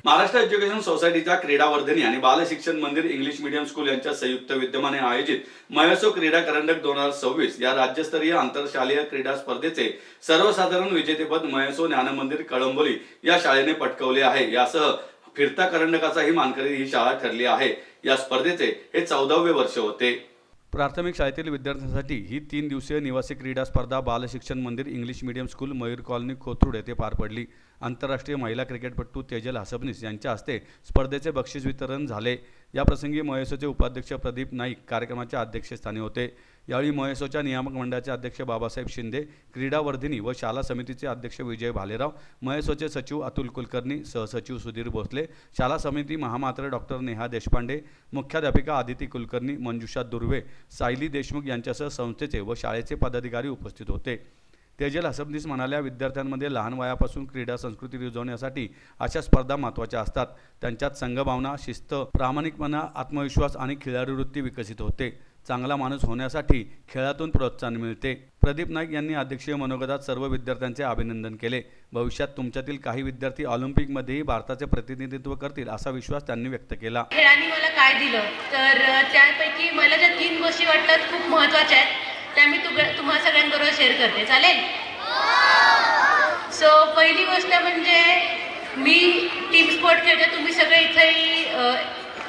Maharashtra education सोसायटीच्या क्रीडावर्धिनी आणि बाल शिक्षण मंदिर इंग्लिश मीडियम स्कूल यांच्या संयुक्त विद्यमाने आयोजित महोत्सव क्रीडा करंडक 2026 या राज्यस्तरीय आंतरशालेय क्रीडा स्पर्धेचे सर्वसाधारण विजेतेपद महोत्सव ज्ञानमंदिर कळंबोली या शाळेने पटकावले आहे। यासह फिरता करंडकाचाही मानकरी ही शाळा ठरली आहे। या स्पर्धेचे हे 14वे वर्ष होते। प्राथमिक शाळेतील विद्यार्थ्यांसाठी ही 3 दिवसीय निवासी क्रीडा स्पर्धा बाल शिक्षण मंदिर English medium school Mayur colony Kothrud येथे पार पडली। आंतरराष्ट्रीय महिला क्रिकेटपटू तेजल हसबनीस यांच्या हस्ते स्पर्धेचे बक्षीस वितरण झाले। या प्रसंगी महोत्सवचे उपाध्यक्ष प्रदीप नाईक कार्यक्रमाच्या अध्यक्षस्थानी होते। यावेळी महोत्सवच्या नियामक मंडळाचे अध्यक्ष बाबासाहेब शिंदे, क्रीडावर्धिनी व शाला समितीचे अध्यक्ष विजय भालेराव, महोत्सवचे सचिव अतुल कुलकर्णी, सहसचिव सुधीर भोसले, शाला समिती महामात्र डॉक्टर नेहा देशपांडे, मुख्याध्यापिका आदिती कुलकर्णी, मंजुषा दुर्वे, सायली देशमुख यांच्यासह संस्थेचे व शाळेचे पदाधिकारी उपस्थित होते। तेजल हसबनीस म्हणाल्या, विद्यार्थ्यांमध्ये लहान वयापासून क्रीडा संस्कृती रुजवण्यासाठी अशा स्पर्धा महत्त्वाच्या असतात। त्यांच्यात संघभावना, शिस्त, प्रामाणिकपणा, आत्मविश्वास आणि खिलाडूवृत्ती विकसित होते। चांगला माणूस होण्यासाठी खेळातून प्रोत्साहन मिळते। प्रदीप नाईक यांनी अध्यक्षीय मनोगतात सर्व विद्यार्थ्यांचे अभिनंदन केले। भविष्यात तुमच्यातील काही विद्यार्थी ऑलिम्पिकमध्येही भारताचे प्रतिनिधित्व करतील असा विश्वास त्यांनी व्यक्त केला। खेळाने मला काय दिलं तर त्यापैकी मला ज्या 3 गोष्टी वाटतात खूप महत्त्वाच्या आहेत त्या मी तुम्हा सगळ्यांबरोबर शेअर करते। चालेल? सो पहिली गोष्ट म्हणजे मी टीम स्पोर्ट खेळते। तुम्ही सगळे इथेही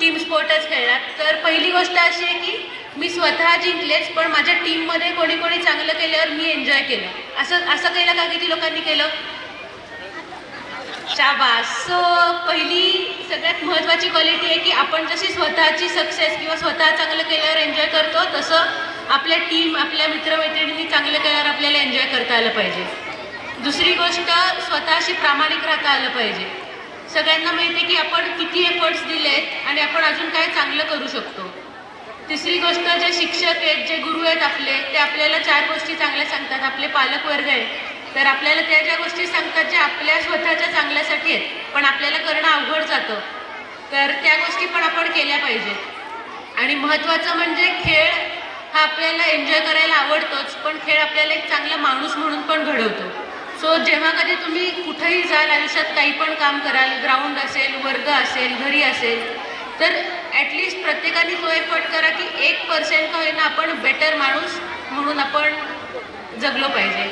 टीम स्पोर्टच खेळलात। तर पहिली गोष्ट अशी आहे की मी स्वतः जिंकलेच, पण माझ्या टीममध्ये कोणी कोणी चांगलं केल्यावर मी एन्जॉय केलं। असं केलं का? किती लोकांनी केलं? शाबास। सो पहिली सगळ्यात महत्त्वाची क्वालिटी आहे की आपण जशी स्वतःची सक्सेस किंवा स्वतः चांगलं केल्यावर एन्जॉय करतो, तसं आपल्या टीम, आपल्या मित्रमैत्रिणींनी चांगलं केल्यावर आपल्याला एन्जॉय करता आलं पाहिजे। दुसरी गोष्ट, स्वतःशी प्रामाणिक राहता आलं पाहिजे। सगळ्यांना माहिती आहे की आपण किती एफर्ट्स दिलेत आणि आपण अजून काय चांगलं करू शकतो। तिसरी गोष्ट, जे शिक्षक आहेत, जे गुरु आहेत आपले, ते आपल्याला 4 गोष्टी चांगल्या सांगतात। आपले पालक वर्ग आहे तर आपल्याला त्या ज्या गोष्टी सांगतात ज्या आपल्या स्वतःच्या चांगल्यासाठी आहेत पण आपल्याला करणं अवघड जातं, तर त्या गोष्टी पण आपण केल्या पाहिजेत। आणि महत्त्वाचं म्हणजे खेळ हा आपल्याला एन्जॉय करायला आवडतोच, पण खेळ आपल्याला एक चांगला माणूस म्हणून पण घडवतो। सो जेव्हा कधी तुम्ही कुठेही जाल, आयुष्यात काही पण काम कराल, ग्राउंड असेल, वर्ग असेल, घरी असेल, तर ॲटलिस्ट प्रत्येकाने तो एफर्ट करा की 1% का होईना आपण बेटर माणूस म्हणून आपण जगलो पाहिजे।